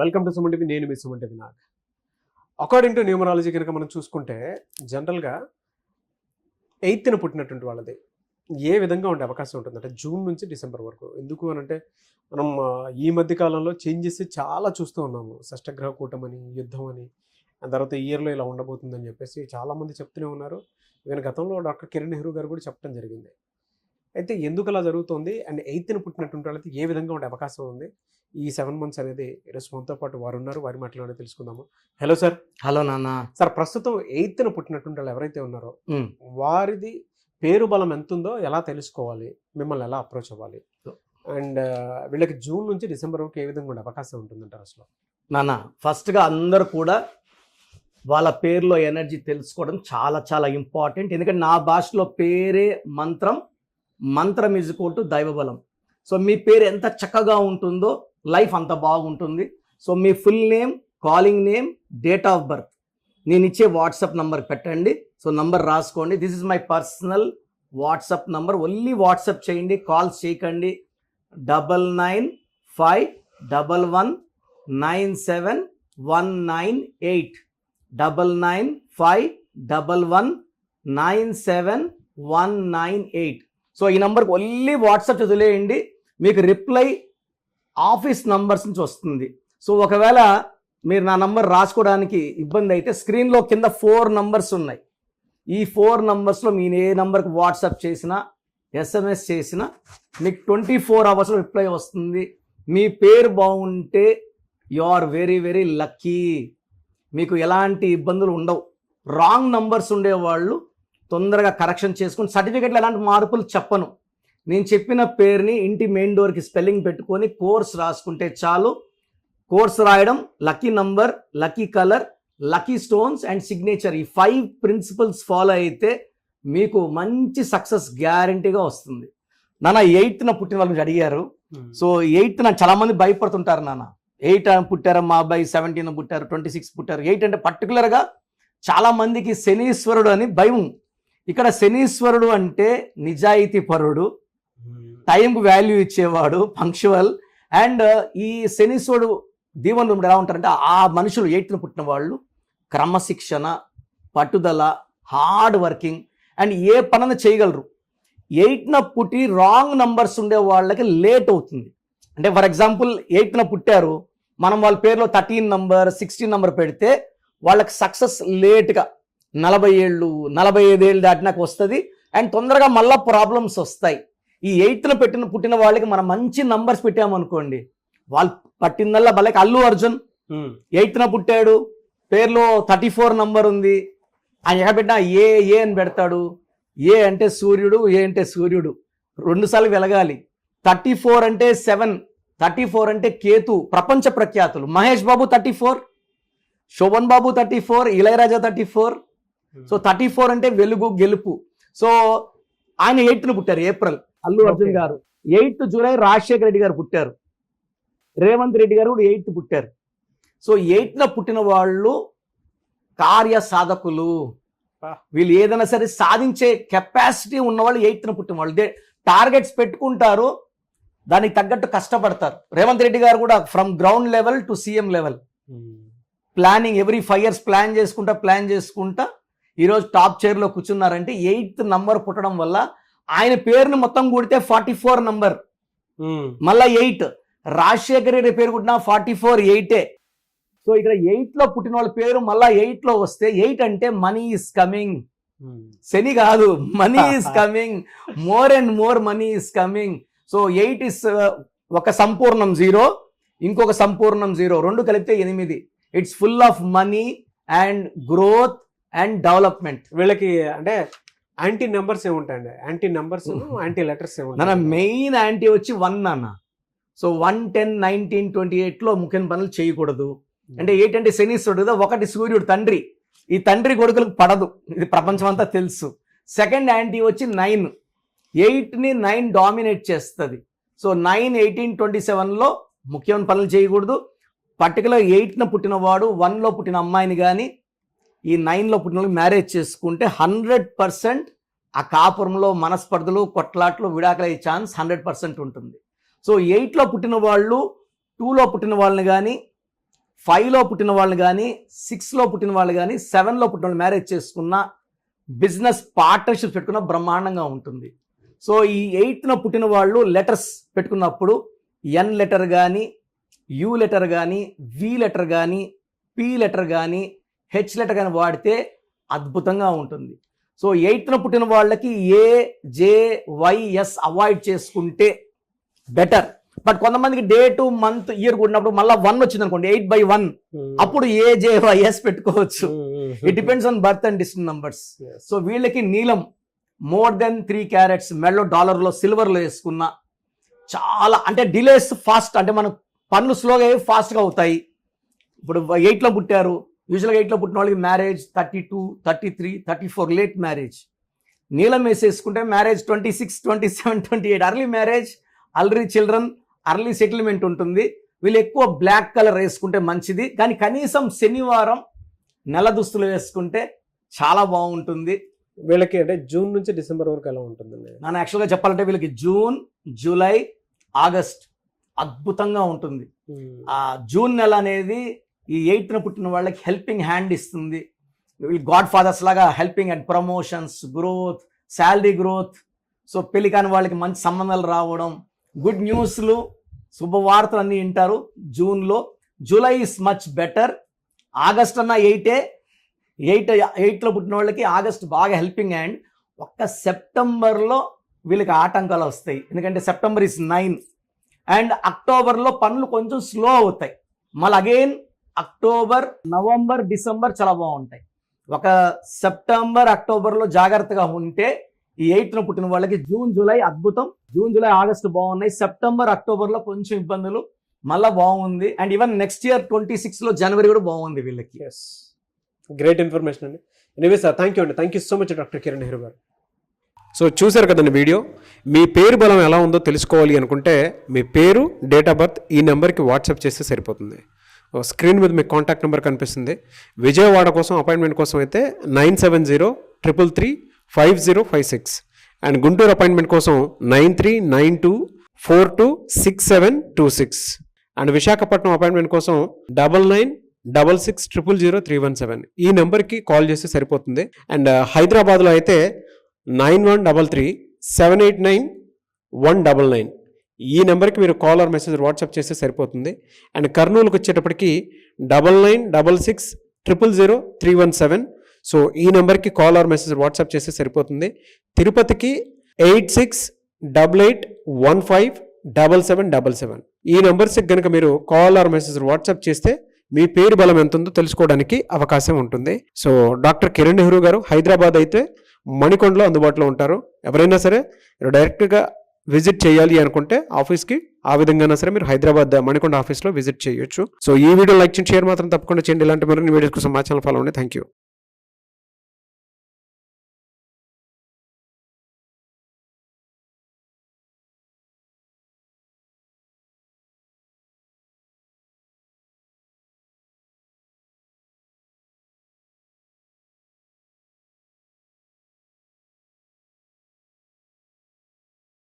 Welcome to Suman TV. నేను మీ Suman TV Nag. According to numerology కనుక మనం చూసుకుంటే జనరల్గా 8న పుట్టినటువంటి వాళ్ళది ఏ విధంగా ఉండే అవకాశం ఉంటుందంటే జూన్ నుంచి డిసెంబర్ వరకు. ఎందుకు అని అంటే మనం ఈ మధ్య కాలంలో చేంజెస్ చాలా చూస్తూ ఉన్నాము. షష్టగ్రహ కూటమని, యుద్ధం అని, ఆ తర్వాత ఇయర్లో ఇలా ఉండబోతుందని చెప్పేసి చాలామంది చెప్తూనే ఉన్నారు. ఈవెన్ గతంలో డాక్టర్ కిరణ్ నెహ్రూ గారు కూడా చెప్పడం జరిగింది. అయితే ఎందుకు అలా జరుగుతుంది అండ్ 8న పుట్టినటువంటి వాళ్ళకి ఏ విధంగా ఉండే అవకాశం ఉంది ఈ 7 months అనేది ఈరోజు మనతో పాటు వారు ఉన్నారు. వారి మాటలోనే తెలుసుకుందాము. Hello sir. హలో నాన్న. సార్, ప్రస్తుతం 8న పుట్టినటువంటి వాళ్ళు ఎవరైతే ఉన్నారో వారిది పేరు బలం ఎంత ఉందో ఎలా తెలుసుకోవాలి, మిమ్మల్ని ఎలా అప్రోచ్ అవ్వాలి, అండ్ వీళ్ళకి జూన్ నుంచి డిసెంబర్ వరకు ఏ విధంగా ఉండే అవకాశం ఉంటుందంటారు అసలు? నాన్న, ఫస్ట్గా అందరూ కూడా వాళ్ళ పేరులో ఎనర్జీ తెలుసుకోవడం చాలా చాలా ఇంపార్టెంట్. ఎందుకంటే నా భాషలో పేరే మంత్రం, మంత్రం ఈజ్ ఈక్వల్ టు దైవబలం. సో మీ పేరు ఎంత చక్కగా ఉంటుందో లైఫ్ అంత బాగుంటుంది. So me full name, calling name, date of birth నేను ఇచ్చే వాట్సాప్ నంబర్ పెట్టండి. సో నంబర్ రాసుకోండి. This is my personal WhatsApp number. Only WhatsApp చేయండి, కాల్స్ చేయకండి. 9951197198 9951197198. సో ఈ నంబర్కి ఓన్లీ వాట్సాప్ చదివేయండి. మీకు రిప్లై ఆఫీస్ నంబర్స్ నుంచి వస్తుంది. సో ఒకవేళ మీరు నా నంబర్ రాసుకోవడానికి ఇబ్బంది అయితే స్క్రీన్లో కింద 4 నంబర్స్ ఉన్నాయి. ఈ 4 నంబర్స్లో మీరు ఏ నంబర్కి వాట్సాప్ చేసినా, ఎస్ఎంఎస్ చేసినా మీకు 24 hours రిప్లై వస్తుంది. మీ పేరు బాగుంటే you are very very lucky. మీకు ఎలాంటి ఇబ్బందులు ఉండవు. రాంగ్ నంబర్స్ ఉండేవాళ్ళు తొందరగా కరెక్షన్ చేసుకుని, సర్టిఫికెట్లో ఎలాంటి మార్పులు చెప్పను. నేను చెప్పిన పేరుని ఇంటి మెయిన్ డోర్కి స్పెల్లింగ్ పెట్టుకొని కోర్స్ రాసుకుంటే చాలు. కోర్స్ రాయడం, lucky number, lucky colour, lucky stones and signature, ఈ 5 ప్రిన్సిపల్స్ ఫాలో అయితే మీకు మంచి సక్సెస్ గ్యారంటీగా వస్తుంది. నాన్న, 8న పుట్టిన వాళ్ళ నుంచి అడిగారు. సో 8న చాలా మంది భయపడుతుంటారు. నాన్న 8 పుట్టారు, మా అబ్బాయి 17 పుట్టారు, 26 పుట్టారు. 8 అంటే పర్టికులర్గా చాలా మందికి శనీశ్వరుడు అని భయం. ఇక్కడ శనీశ్వరుడు అంటే నిజాయితీ పరుడు, టైంకు వాల్యూ ఇచ్చేవాడు, పంక్చువల్. అండ్ ఈ శనీశ్వరుడు దీవెనలు ఎలా ఉంటారంటే ఆ మనుషులు 8న పుట్టిన వాళ్ళు క్రమశిక్షణ, పట్టుదల, హార్డ్ వర్కింగ్ అండ్ ఏ పనైనా చేయగలరు. 8న పుట్టి రాంగ్ నంబర్స్ ఉండే వాళ్ళకి లేట్ అవుతుంది. అంటే ఫర్ ఎగ్జాంపుల్ 8న పుట్టారు, మనం వాళ్ళ పేరులో 13 నంబర్, 16 నంబర్ పెడితే వాళ్ళకి సక్సెస్ లేట్గా 40 ఏళ్ళు, 45 ఏళ్ళు దాటినాక వస్తుంది. అండ్ తొందరగా మళ్ళీ ప్రాబ్లమ్స్ వస్తాయి. ఈ 8న పుట్టిన వాళ్ళకి మనం మంచి నంబర్స్ పెట్టామనుకోండి, వాళ్ళు పట్టిందల్లా వాళ్ళకి. అల్లు అర్జున్ 8న పుట్టాడు, పేరులో 34 నంబర్ ఉంది. ఆయన ఎక్కడ పెట్టినా ఏ అని పెడతాడు. ఏ అంటే సూర్యుడు, ఏ అంటే సూర్యుడు 2 సార్లు వెలగాలి. 34 అంటే 7, 34 అంటే కేతు, ప్రపంచ ప్రఖ్యాతులు. మహేష్ బాబు 34, శోభన్ బాబు 34, ఇళయరాజా 34. సో 34 అంటే వెలుగు, గెలుపు. సో ఆయన 8న పుట్టారు, ఏప్రిల్. అల్లు అర్జున్ గారు 8 జూలై. రాజశేఖర రెడ్డి గారు పుట్టారు. రేవంత్ రెడ్డి గారు కూడా 8 పుట్టారు. సో 8న పుట్టిన వాళ్ళు కార్య సాధకులు. వీళ్ళు ఏదైనా సరే సాధించే కెపాసిటీ ఉన్నవాళ్ళు 8న పుట్టిన వాళ్ళు. టార్గెట్స్ పెట్టుకుంటారు, దానికి తగ్గట్టు కష్టపడతారు. రేవంత్ రెడ్డి గారు కూడా from ground level to CM level planning, every 5 years plan చేసుకుంటా ఈరోజు టాప్ చైర్లో కూర్చున్నారంటే 8th నంబర్ పుట్టడం వల్ల. ఆయన పేరుని మొత్తం కూడితే 44 నంబర్, మళ్ళా 8. రాజశేఖర రెడ్డి పేరు పుట్టిన 44, 8. సో ఇక్కడ 8లో పుట్టిన వాళ్ళ పేరు మళ్ళా 8లో వస్తే 8 అంటే మనీ ఈస్ కమింగ్. శని కాదు, money is coming. More and more money is coming. So 8 is ఒక సంపూర్ణం 0, ఇంకొక సంపూర్ణం 0, 2 కలిపితే 8. It's full of money and growth and development. వీళ్ళకి అంటే యాంటీ నెంబర్స్ ఏముంటాయండి? యాంటీ నెంబర్స్, యాంటీ లెటర్స్ ఏముంటాయి? మెయిన్ యాంటీ వచ్చి 1 అన్న. సో 1, 10, 19, 28లో ముఖ్యమైన పనులు చేయకూడదు. అంటే 8 అంటే శనీశ్వరుడు, 1 సూర్యుడు తండ్రి. ఈ తండ్రి కొడుకులకు పడదు, ఇది ప్రపంచం అంతా తెలుసు. సెకండ్ యాంటీ వచ్చి 9. 8ని 9 డామినేట్ చేస్తుంది. సో 9, 18, 27లో ముఖ్యమైన పనులు చేయకూడదు. పర్టికులర్ 8న పుట్టిన వాడు 1లో పుట్టిన అమ్మాయిని కానీ ఈ 9లో పుట్టిన వాళ్ళకి మ్యారేజ్ చేసుకుంటే 100% ఆ కాపురంలో మనస్పర్ధలు, కొట్లాట్లు, విడాకులయ్యే ఛాన్స్ 100% ఉంటుంది. సో 8లో పుట్టిన వాళ్ళు 2లో పుట్టిన వాళ్ళని కానీ 5లో పుట్టిన వాళ్ళు కానీ 6లో పుట్టిన వాళ్ళు కానీ 7లో పుట్టిన వాళ్ళు మ్యారేజ్ చేసుకున్న బిజినెస్ పార్ట్నర్షిప్ పెట్టుకున్న బ్రహ్మాండంగా ఉంటుంది. సో ఈ 8న పుట్టిన వాళ్ళు లెటర్స్ పెట్టుకున్నప్పుడు ఎన్ లెటర్ కానీ, యు లెటర్ కానీ, వి లెటర్ కానీ, పి లెటర్ కానీ, హెచ్ లెటర్ కానీ వాడితే అద్భుతంగా ఉంటుంది. సో 8న పుట్టిన వాళ్ళకి ఏ, జే, వై, ఎస్ అవాయిడ్ చేసుకుంటే బెటర్. బట్ కొంతమందికి డేటు, మంత్, ఇయర్ కూడినప్పుడు మళ్ళీ 1 వచ్చింది అనుకోండి, 8/1, అప్పుడు ఏ, జే, వై, ఎస్ పెట్టుకోవచ్చు. It depends on birth and distant numbers. So వీళ్ళకి నీలం మోర్ దెన్ 3 క్యారెట్స్ మెడలో డాలర్లో సిల్వర్లో వేసుకున్న చాలా అంటే డిలేస్ ఫాస్ట్, అంటే మనం పనులు స్లోగా ఫాస్ట్గా అవుతాయి. ఇప్పుడు 8లో పుట్టారు, యూజువల్గా 8లో పుట్టిన వాళ్ళకి మ్యారేజ్ 32, 33, 34 లేట్ మ్యారేజ్. నీలం వేసేసుకుంటే marriage 26, 27, 28 early marriage, early children, early settlement ఉంటుంది. వీళ్ళు ఎక్కువ బ్లాక్ కలర్ వేసుకుంటే మంచిది, కానీ కనీసం శనివారం నెల దుస్తులు వేసుకుంటే చాలా బాగుంటుంది. వీళ్ళకి అంటే జూన్ నుంచి డిసెంబర్ వరకు ఎలా ఉంటుందండి? ನಾನು యాక్చువల్గా చెప్పాలంటే వీళ్ళకి జూన్, జూలై, ఆగస్ట్ అద్భుతంగా ఉంటుంది. ఆ జూన్ నెల అనేది ఈ 8న పుట్టిన వాళ్ళకి హెల్పింగ్ హ్యాండ్ ఇస్తుంది. వీళ్ళు గాడ్ ఫాదర్స్ లాగా helping and promotions, growth, salary growth. So పెళ్లి కాని వాళ్ళకి మంచి సంబంధాలు రావడం, గుడ్ న్యూస్లు, శుభవార్తలు అన్నీ వింటారు జూన్లో. July is much better. August అన్న 8లో పుట్టిన వాళ్ళకి ఆగస్ట్ బాగా హెల్పింగ్ హ్యాండ్. ఒక్క సెప్టెంబర్లో వీళ్ళకి ఆటంకాలు వస్తాయి, ఎందుకంటే సెప్టెంబర్ ఇస్ 9 అండ్ అక్టోబర్లో పనులు కొంచెం స్లో అవుతాయి. మళ్ళీ అగైన్ అక్టోబర్, నవంబర్, డిసెంబర్ చాలా బాగుంటాయి. ఒక సెప్టెంబర్, అక్టోబర్లో జాగ్రత్తగా ఉంటే ఈ 8న పుట్టిన వాళ్ళకి జూన్, జూలై అద్భుతం. జూన్, జూలై, ఆగస్టు బాగున్నాయి. సెప్టెంబర్, అక్టోబర్లో కొంచెం ఇబ్బందులు, మళ్ళీ బాగుంది. అండ్ ఈవెన్ నెక్స్ట్ ఇయర్ 26లో జనవరి కూడా బాగుంది వీళ్ళకి. గ్రేట్ ఇన్ఫర్మేషన్ అండి. ఎనీవే సార్, థ్యాంక్ యూ అండి. Thank you so much doctor Kiran Nehru గారు. సో చూశారు కదండి వీడియో. మీ పేరు బలం ఎలా ఉందో తెలుసుకోవాలి అనుకుంటే మీ పేరు, డేట్ ఆఫ్ బర్త్ ఈ నెంబర్కి వాట్సాప్ చేస్తే సరిపోతుంది. స్క్రీన్ మీద మీకు కాంటాక్ట్ నెంబర్ కనిపిస్తుంది. విజయవాడ కోసం అపాయింట్మెంట్ కోసం అయితే 9703335056 అండ్ గుంటూరు అపాయింట్మెంట్ కోసం 9392426726 అండ్ విశాఖపట్నం అపాయింట్మెంట్ కోసం 9966000317 ఈ నెంబర్కి కాల్ చేస్తే సరిపోతుంది. అండ్ హైదరాబాద్లో అయితే 9133789199 ఈ నెంబర్కి మీరు కాల్ ఆర్ మెసేజ్ వాట్సాప్ చేస్తే సరిపోతుంది. అండ్ కర్నూలుకి వచ్చేటప్పటికి 9966000317 సో ఈ నెంబర్కి కాల్ ఆర్ మెసేజ్ వాట్సాప్ చేస్తే సరిపోతుంది. తిరుపతికి 8688157777 ఈ నెంబర్స్కి కనుక మీరు కాల్ ఆర్ మెసేజ్ వాట్సాప్ చేస్తే మీ పేరు బలం ఎంత ఉందో తెలుసుకోవడానికి అవకాశం ఉంటుంది. సో డాక్టర్ కిరణ్ నెహ్రూ గారు హైదరాబాద్ అయితే మణికొండలో అందుబాటులో ఉంటారు. ఎవరైనా సరే డైరెక్ట్గా విజిట్ చేయాలి అనుకుంటే ఆఫీస్కి ఆ విధంగా సరే మీరు హైదరాబాద్ మణికొండ ఆఫీస్లో విజిట్ చేయొచ్చు. సో ఈ వీడియో లైక్ చేయండి, షేర్ మాత్రం తప్పకుండా చేయండి. ఇలాంటి మరిన్ని వీడియోస్ కోసం మా ఛానల్ ఫాలో అవ్వండి. Thank you.